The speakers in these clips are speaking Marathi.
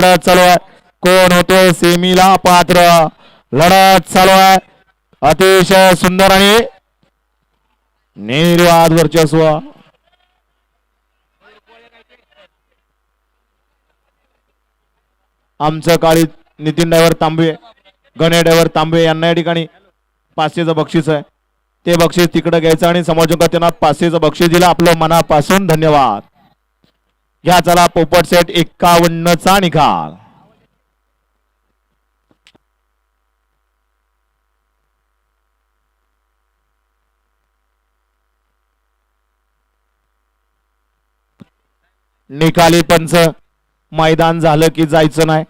लढत चालू आहे. कोण होतोय सेमीला पात्र. लढत चालू आहे. अतिशय सुंदर आणि निर्वाद वर्चस्व. आमचं काळी नितीन ड्रायव्हर तांबे, गणे ड्रायव्हर तांबे यांना या ठिकाणी 500चं बक्षीस आहे. ते बक्षीस तिकडे घ्यायचं आणि समाजोग त्यांना 500चं बक्षीस दिलं. आपलं मनापासून धन्यवाद. घ्या चला पोपट सेट 51चा निकाल. निकाली पंच मैदान झालं की जायचं नाही,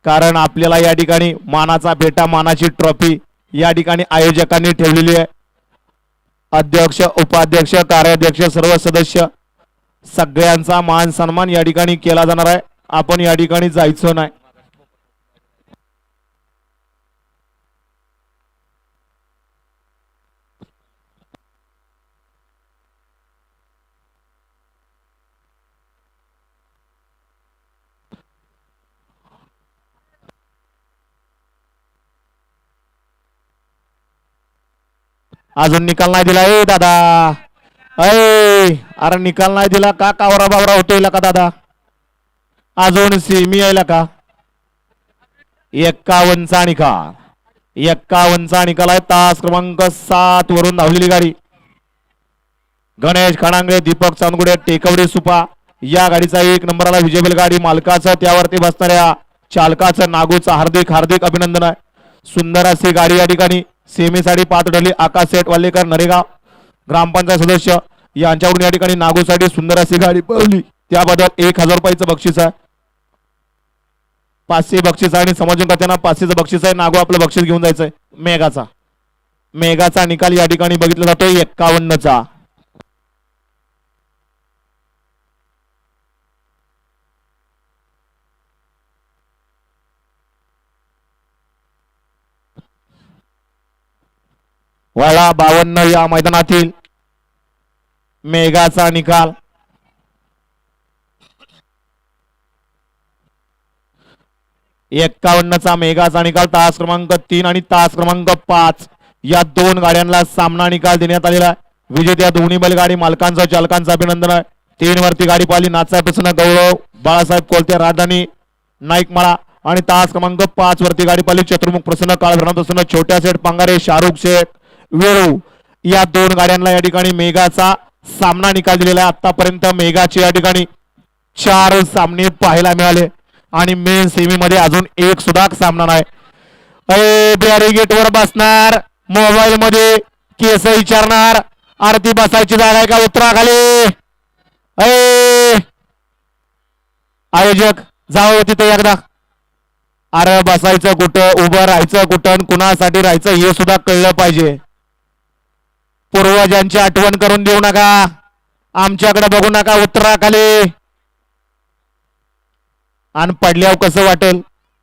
कारण आपल्याला या ठिकाणी मानाचा भेटा, मानाची ट्रॉफी या ठिकाणी आयोजकांनी ठेवलेली आहे. अध्यक्ष, उपाध्यक्ष, कार्याध्यक्ष, सर्व सदस्य सगळ्यांचा मान सन्मान या ठिकाणी केला जाणार आहे. आपण या ठिकाणी जायचं नाही. अजून निकाल नाही दिला. ए दादा, अरे निकाल नाही दिला का? कावरा बावरा होतोय का दादा? अजून सेमी यायला का? 51चा निकाल. 51चा निकाल आहे. तास क्रमांक 7 वरून धावलेली गाडी गणेश खणांगळे, दीपक चांदगुडे, टेकवडे सुपा या गाडीचा 1 नंबरला विजय गाडी मालकाचं, त्यावरती बसणाऱ्या चालकाचं नागूचं हार्दिक हार्दिक अभिनंदन आहे. सुंदर अशी गाडी या ठिकाणी सेमीसाठी पात्र ठरली. आकाश सेठ वाल्लेकर, नरेगाव ग्रामपंचायत सदस्य यांच्याकडून या ठिकाणी नागूसाठी सुंदर अशी गाडी पळवली. त्याबद्दल 1000 रुपयाचं बक्षीस आहे. 500 बक्षीस आहे आणि समाजकर्त्यांना 500चं बक्षीस आहे. नागू आपलं बक्षीस घेऊन जायचंय. मेघाचा निकाल या ठिकाणी बघितला जातोय 51चा. वाळा 52 या मैदानातील मेघाचा निकाल. चा मेघाचा निकाल. तास क्रमांक 3 आणि तास क्रमांक 5 या 2 गाड्यांना सामना निकाल देण्यात आलेला आहे. विजेत्या दोन्ही बैलगाडी मालकांचं, चालकांचं अभिनंदन आहे. 3 वरती गाडी पाहिली नाचा प्रसन्न गौरव बाळासाहेब कोलते, राजधानी नाईकमाळा आणि तास क्रमांक 5 वरती गाडी पाहिली चतुर्मुख प्रसन्न, काळभैरव प्रसन्न, छोट्या सेठ पांगारे, शाहरुख शेख वेळू या 2 गाड्यांना या ठिकाणी मेघाचा सामना निकाल दिलेला आहे. आतापर्यंत मेघाचे या ठिकाणी 4 सामने पाहायला मिळाले आणि मेन सेमी मध्ये अजून एक सुद्धा सामना नाही. बॅरिगेट वर बसणार, मोबाईल मध्ये केस विचारणार, आरती बसायची जागा आहे का? उतरा खाली. आयोजक जाऊ तिथे एकदा. अरे बसायचं कुठं, उभं राहायचं कुठं, कुणासाठी राहायचं हे सुद्धा कळलं पाहिजे. पूर्वजांची आठवण करून देऊ नका, आमच्याकडे बघू नका. उतरा खाली. आणि पडल्यावर कसं वाटेल?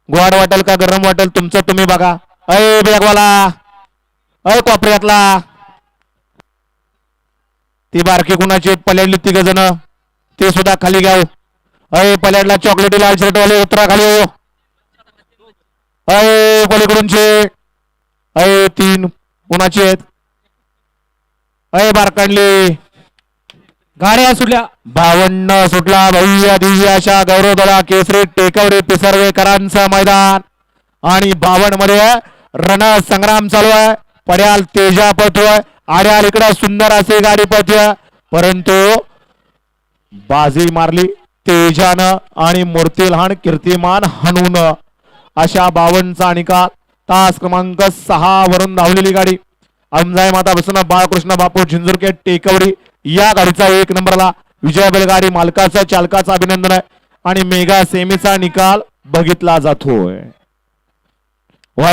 गोड वाटेल का गरम वाटेल? तुमचं तुम्ही बघा. बॅगवाला, कोपऱ्यातला, ती बारकी कुणाची पल्याडली 3 जण, ते सुद्धा खाली घ्याव. पल्याडला चॉकलेटी लाल शर्ट वाले उतरा खाली. पलीकडूनचे 3 कुणाची आहेत? बारकांडली गाड्या सुटल्या. 52 सुटला. भव्य दिव्य अशा गौरवदला केसरी टेकवडे पिसर्वेकरांचं मैदान आणि 52 मध्ये रण संग्राम चालू आहे. पड्याल तेजा पळतोय, आड्याल इकडं सुंदर असे गाडी पळतोय, परंतु बाजी मारली तेजानं आणि मूर्तीलहान कीर्तिमान हनुन. अशा 52चा निकाल. तास क्रमांक 6 वरून धावलेली गाडी अंजाय माता प्रसन्न बाळकृष्ण बापू झिंजुरके टेकवडी या गाडीचा 1 नंबरला विजय बैलगाडी मालकाचं, चालकाचं अभिनंदन आहे आणि मेगा सेमीचा निकाल बघितला जातोय.